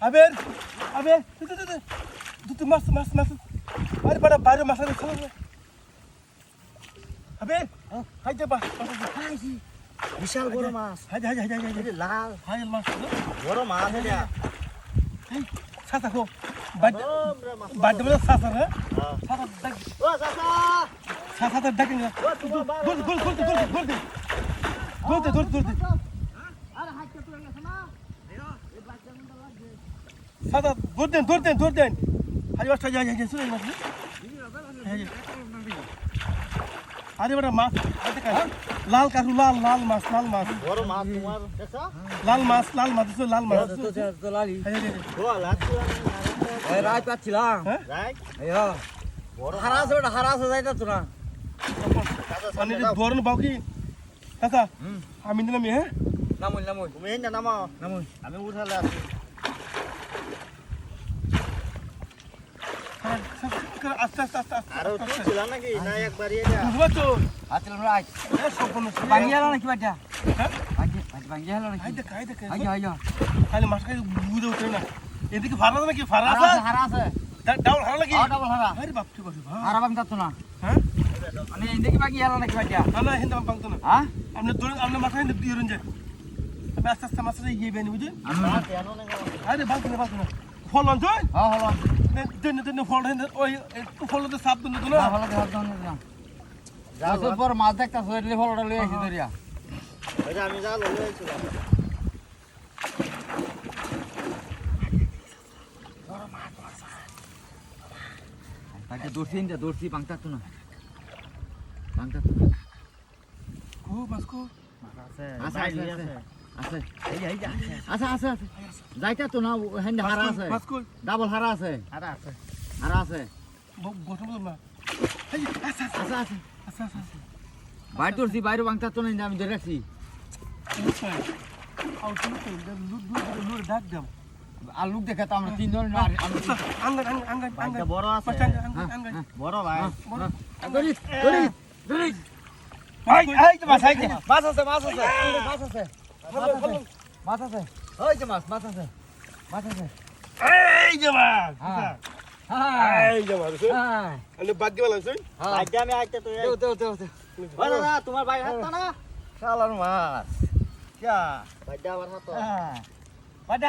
আবের আবের তুই মাছ মাছ মাছ আরে বড় বাইরে মাছ আছে চল আবের হাইতে বা হাইছি বিশাল বড় মাছ হাই হাই হাই হাই এই লাল হাই মাছ বড় মাছ এটা এই সাসা কো বাড়ি বলে সাসা হ্যাঁ সাসা দেখ ও চাচা সাসা দেখ না ও তোমার গোল গোল গোল গোল গোল গোল গোল আরে হাইতে তুই গেছ না এই বাচ্চা মন লাগবে সাসা ধর দেন হাই বাস যাই যাই শুনে মাছ আরে বড় মাছ লাল কারু লাল লাল মাছ বড় মাছ তোমার দেখছো লাল মাছ লাল মাছ তো লালি ও লাচ্ছি এই রাত পাচ্ছিলাম হ্যাঁ রাইট আইয়া বড় হারাস যাইতা তো না মানে ধরন বাকি কাকা আমি দিলাম হ্যাঁ নামুই তুমি এই না নামো নামুই আমি উঠালে আছি আস্তে আস্তে আস্তে আর তুই ছিল নাকি না একবার এটা বুঝবো তো আছিলাম রাত সম্পূর্ণ ভাঙি গেল নাকি বাটা হ্যাঁ ভাঙি গেল নাকি হাই দেখ আইয়া খালি মাছ খাই বুঝে উঠে না এদিকে ফারা নাকি ফারা হারাস ডাউন হারা লাগি ডাবল হারা আরে বাপ ঠিক আছে ভাই হারা বাংতা তো না হ্যাঁ মানে ইন্দেকি ভাঙি গেল নাকি বাটা না হিন্দা বাংতো না হ্যাঁ আপনি ধরুন আপনার মাথা হিন্দা দিয়ে রঞ্জে আমি আস্তে আস্তে মাছটা ইয়ে বেনি বুঝি না কেন না আরে বাংতো না ফল অঞ্চল হ্যাঁ হলো দিন ফল হিন্দা ওই একটু ফল তো সাপ দিন তো না হলো হাত দাও না আসল পর মাছ দেখতা সইলে ফলটা লই আইছি দরিয়া ওইটা আমি যা লই আইছিলাম তাকে দর্শি বাংতা তো না কো মাছ কো আছে আছে আছে আছে আছে যাইতা তো না হেন হারা আছে মাছ কই ডাবল হারা আছে আর আছে হারা আছে গঠন না এই আচ্ছা আছে আচ্ছা বাইরে দর্শি বাইরে বাংতা তো না আমি ধরে রাখছি লুট ডাক দাম আর লোক দেখে তো আমরা তিনজন না ভাইটা বড় আছে বড় ভাই ধরি ভাই এই তো মাছ আইছে মাছ আছে ওই যে মাছ আছে এই যে মাছ হ্যাঁ এই যে মাছ হ্যাঁ আলে বাকি বালান শুন ভাইটা আমি আইতে তো দেও ওই দাদা তোমার ভাই হাত না শালার মাছ क्या भाइटा আমার হাত হ্যাঁ বাড়ি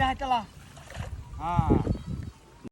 হাইতলা হ্যাঁ